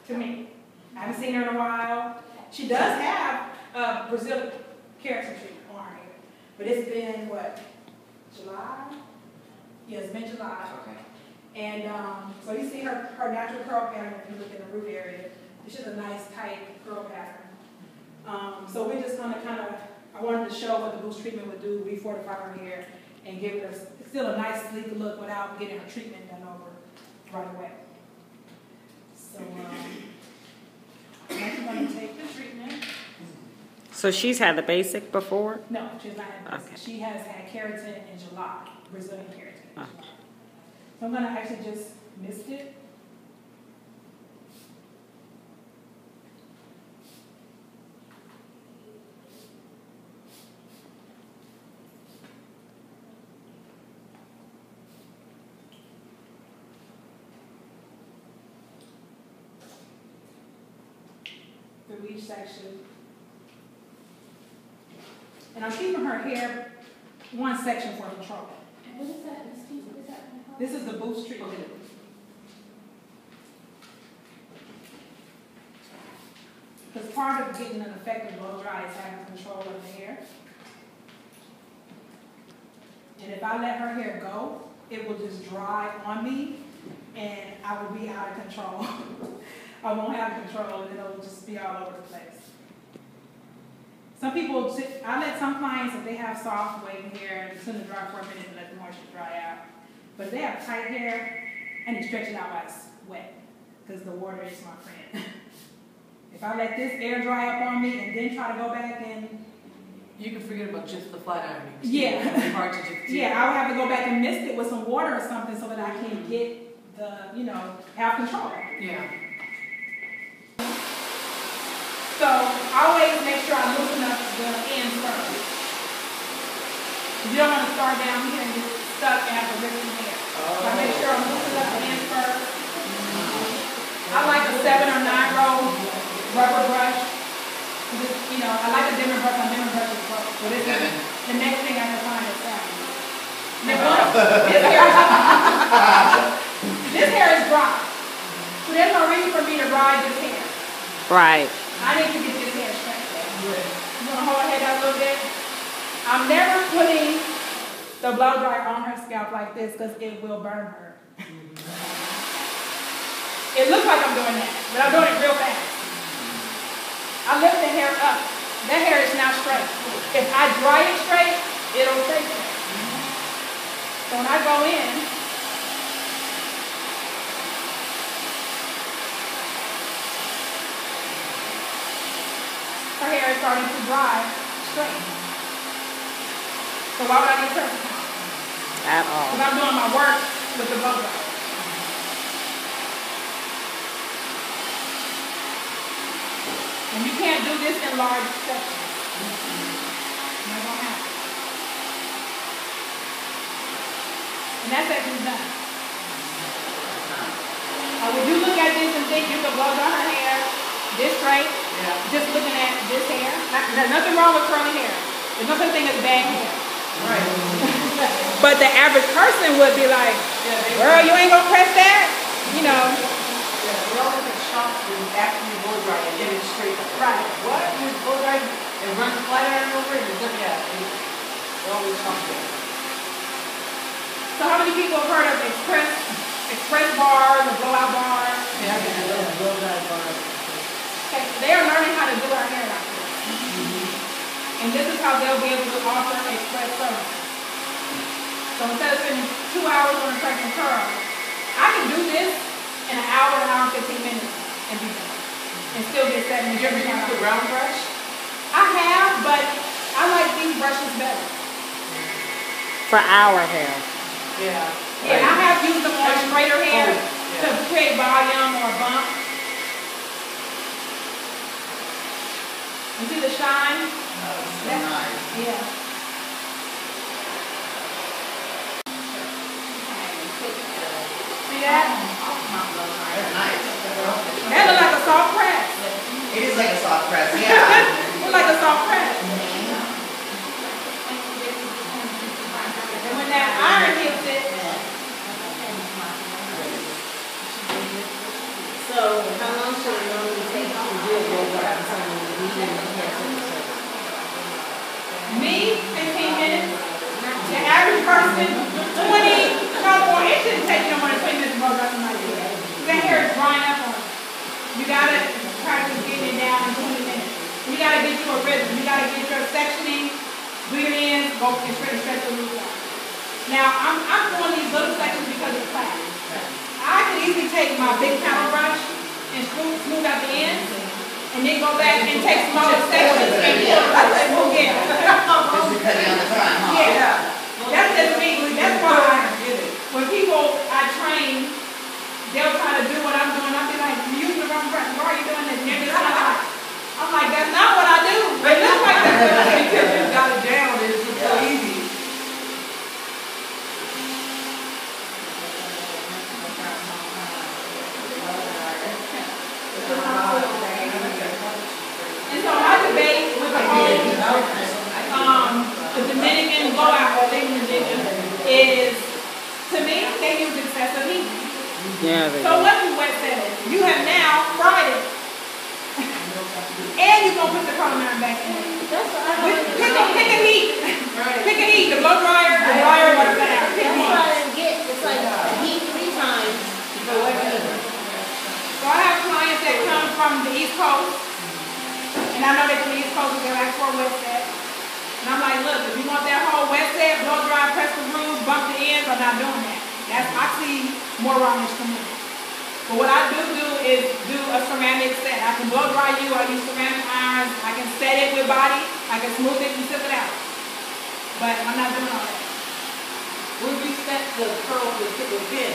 to me. I haven't seen her in a while. She does have Brazilian keratin treatment on her hair, but it's been what, July? Yeah, it's been July. Okay. And so you see her natural curl pattern if you look in the root area. It's just a nice tight curl pattern. So we're just gonna I wanted to show what the boost treatment would do, refortify her hair, and give her still a nice sleek look without getting her treatment done over right away. So I'm actually going to take the treatment. So she's had the basic before? No, she's not had basic. Okay. She has had keratin in July, Brazilian keratin in July. Okay. So I'm going to actually just mist it. Through each section. And I'm keeping her hair one section for control. What is that? Excuse me, what is that? This is the boost treatment. Because part of getting an effective blow dry is having control of the hair. And if I let her hair go, it will just dry on me and I will be out of control. I won't have control and it'll just be all over the place. Some people, I let some clients, if they have soft waving hair, it's going to dry for a minute and let the moisture dry out. But if they have tight hair, I need to stretch it out while it's wet, because the water is my friend. If I let this air dry up on me and then try to go back and... You can forget about just the flat ironing. Yeah. It's hard to just... Yeah, I would have to go back and mist it with some water or something so that I can get the, have control. Yeah. So I always make sure I loosen up the ends first. You don't want to start down here and get stuck after ripping hair. So I make sure I'm loosening up the ends first. I like a 7 or 9 roll rubber brush. I like a dimmer brush on dimmer brushes, but this is the next thing I can find is that. This hair is dry. So there's no reason for me to ride this hair. Right. I need to get this hair straight. You want to hold her head out a little bit? I'm never putting the blow dryer on her scalp like this because it will burn her. It looks like I'm doing that, but I'm doing it real fast. I lift the hair up. That hair is now straight. If I dry it straight, it'll stay straight. So when I go in, her hair is starting to dry straight. So why would I need pressure pump? At all. Because I'm doing my work with the blow dryer. And you can't do this in large sections. Not gonna happen. And that section's done. Would you look at this and think you could blow dry her hair this straight? Yeah. Just looking at this hair? There's nothing wrong with curly hair. There's no such thing as bad hair. Right. But the average person would be like, girl, you ain't gonna press that? Yeah, we always get shocked when after you blow dry and get it straight up. Right. What? You blow dry and run the flat iron over it? We're always shocked there. So how many people have heard of express bars or blowout bars? Yeah, I love blow dry bars. Okay, so they are learning how to do our hair like this. And this is how they'll be able to offer express service. So instead of spending 2 hours on a freaking curl, I can do this in an hour and 15 minutes and be done. And still get 70. Did you ever use the round brush? I have, but I like these brushes better. For our hair. Yeah. Yeah, I have used them on straighter hair yeah. to create volume or bump. You see the shine? So nice. Yeah. See that? That's nice. That looks like a soft press. It is like a soft press, yeah. Looks like a soft press. And when that iron hits it, So how long should Me, 15 minutes. The average person, 20, no more. It shouldn't take you no more than 20 minutes to blow dry somebody's hair. That hair is drying up on you. You gotta practice getting it down in 20 minutes. You gotta get you a rhythm. You gotta get your sectioning, do your ends, go and stretch the roots out. Now, I'm doing these little sections because it's class. I could easily take my big paddle brush and smooth out the ends, and then go back and take smaller sections and pull it. Yeah. Just to cut down the time, huh? Yeah. That's just me. That's why when people I train, they'll try to do what I'm doing. I'll be like, you're using the wrong brush. Why are you doing this? And they're just like, I'm like, that's not what I do. But it looks like that's what I do. Because you got it down, it's just so easy. And so my debate with the whole the Dominican blowout or thing is, to me, they use excessive heat. Yeah, they So do. what you wet set it? You have now fried it. And you're gonna put the curling iron back in it. That's what I don't Pick a heat. Pick a heat. The blow dryer, the dryer, whatever that is. Pick a That's heat. what I didn't get. It's like heat 3 times for what heat. So I have clients that come from the East Coast, and I know they're from the East Coast, they're like for a wet set. And I'm like, look, if you want that whole wet set, blow dry, press the grooves, bump the ends, I'm not doing that. I see more rawness to me. But what I do is do a ceramic set. I can blow dry you, I use ceramic irons, I can set it with body, I can smooth it and sip it out. But I'm not doing all that. Would we set the curl with the pin?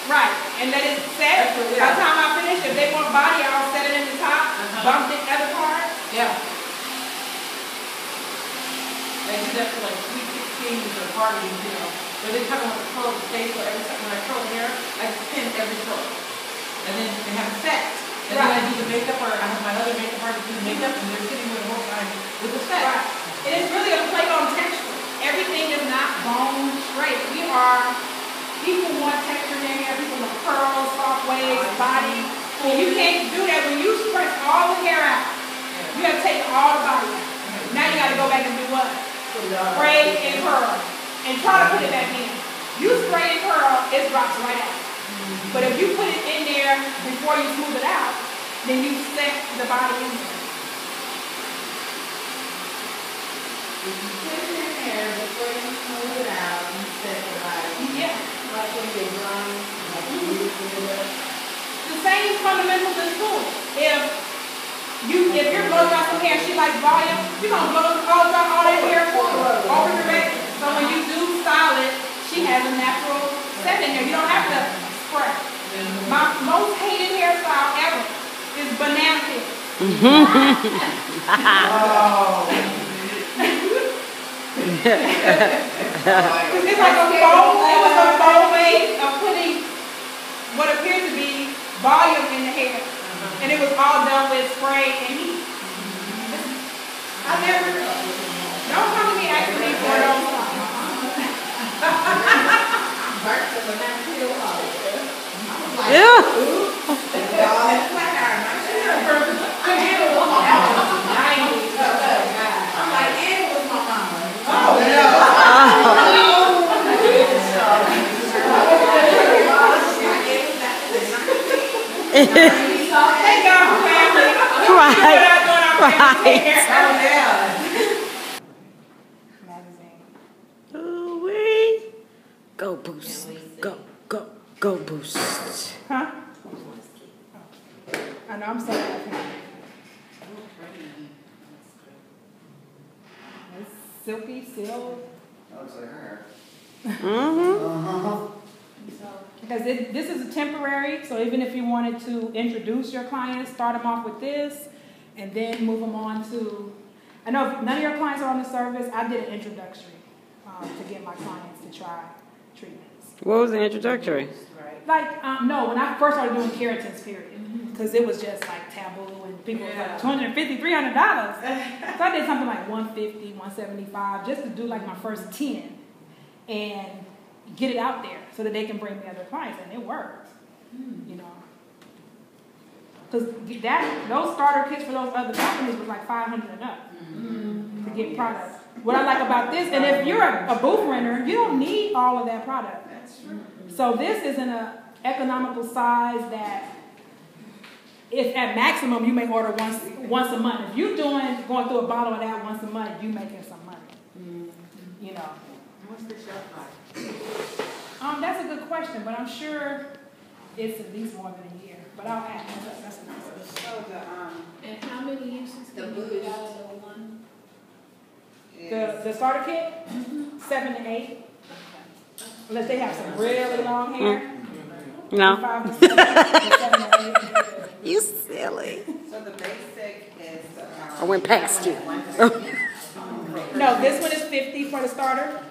Right, and let it set. By the time I finish, if they want body, I'll set it in the top, bump the other part. Yeah. I do that for like sweet 16s or parties, you know, where they kind of want the curl to stay, so every time when I curl hair, I pin every curl. And then they have a set. And then I do the makeup, or I have my other makeup artist do the makeup, and they're sitting with the whole time with the set. Right. It is really a play on texture. Everything is not bone straight. People want texture in their hair, people want curls, soft waves, body. And you can't do that when you stretch all the hair out. You have to take all the body out. Now you got to go back and do what? Spray and curl. And try to put it back in. You spray and curl, it drops right out. But if you put it in there before you smooth it out, then you set the body in there. If you put it in there before you smooth it out, you set the body. Yeah. Like when you're drying, like you do it. The same fundamentals in school. If you're blowing out some hair, she likes volume, you're gonna blow all that hair forward, over the rest. So when you do style it, she has a natural set in there. You don't have to spray. My most hated hairstyle ever is banana peel. It's like a faux way of putting what appears to be volume in the hair. And it was all done with spray and heat. Don't come to me asking me for those Thank God for family. Right. Ooh-wee. Go boost. Go boost. Huh? I know, I'm so happy. It's silky, silk. Looks like her. Mm-hmm. Because this is a temporary, so even if you wanted to introduce your clients, start them off with this, and then move them on to, I know if none of your clients are on the service, I did an introductory to get my clients to try treatments. What was the introductory? Like, no, when I first started doing keratins, period, because it was just like taboo, and people was like $250, $300. So I did something like $150, $175, just to do like my first 10, and get it out there so that they can bring me other clients, and it worked, you know. Cause those starter kits for those other companies was like $500 and up to get products. What I like about this, and if you're a booth renter, you don't need all of that product. That's true. So this is in an economical size that, if at maximum you may order once a month. If you're going through a bottle of that once a month, you making some money. You know. What's the shelf life? That's a good question, but I'm sure it's at least more than a year. But I'll ask. That's a nice question. So And how many uses The can you boost. get out of the one? The starter kit, 7 to 8. Unless they have some really long hair. No. 5 to 7 to 8. You silly. So the basic is. I went past you. No, this one is 50 for the starter,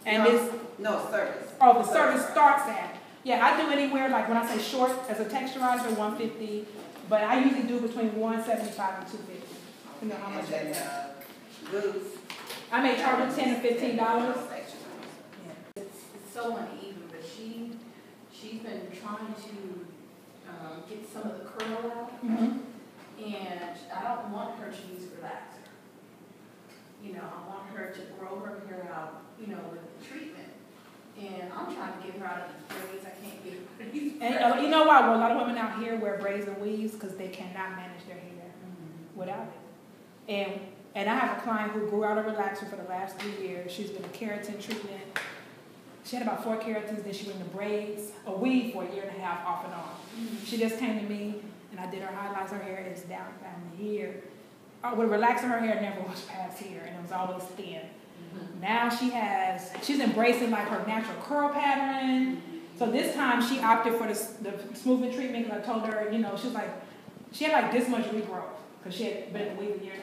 and this. No, service. Oh, the service starts at. Yeah, I do anywhere, like when I say short as a texturizer, 150, but I usually do between 175 and 250. You know how much that is. Boots. I may charge them $10 to $15. It's so uneven, but she's been trying to get some of the curl out, Mm-hmm. and I don't want her to use relaxer. You know, I want her to grow her hair out, you know, with the treatment. And I'm trying to get her out of these braids. I can't get her to use And you know why? Well, a lot of women out here wear braids and weaves because they cannot manage their hair without it. And I have a client who grew out a relaxer for the last 3 years. She's been a keratin treatment. She had about 4 keratins, then she went into braids, a weave for 1.5 years off and on. She just came to me and I did her highlights. Her hair is down here. With relaxing, her hair never was past here and it was always thin. Now she's embracing like her natural curl pattern. So this time she opted for the smoothing treatment because I told her, you know, she had like this much regrowth because she had been in the weave 1.5 years.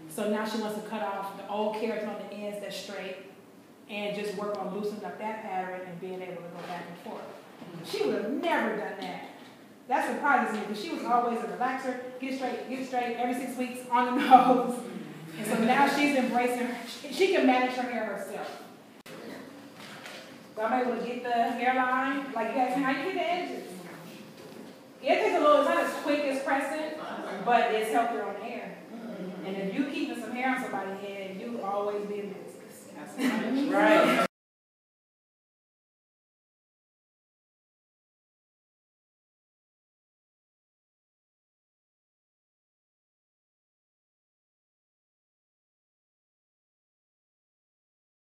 So now she wants to cut off the old keratin on the ends that's straight and just work on loosening up that pattern and being able to go back and forth. She would have never done that. That surprises me because she was always a relaxer, get it straight, every 6 weeks on the nose. And so now she's embracing her. She can manage her hair herself. So I'm able to get the hairline, like you guys, how you get the edges. It takes a little, it's not as quick as pressing, but it's healthier on the hair. And if you keeping some hair on somebody's head, you always be in business. Right.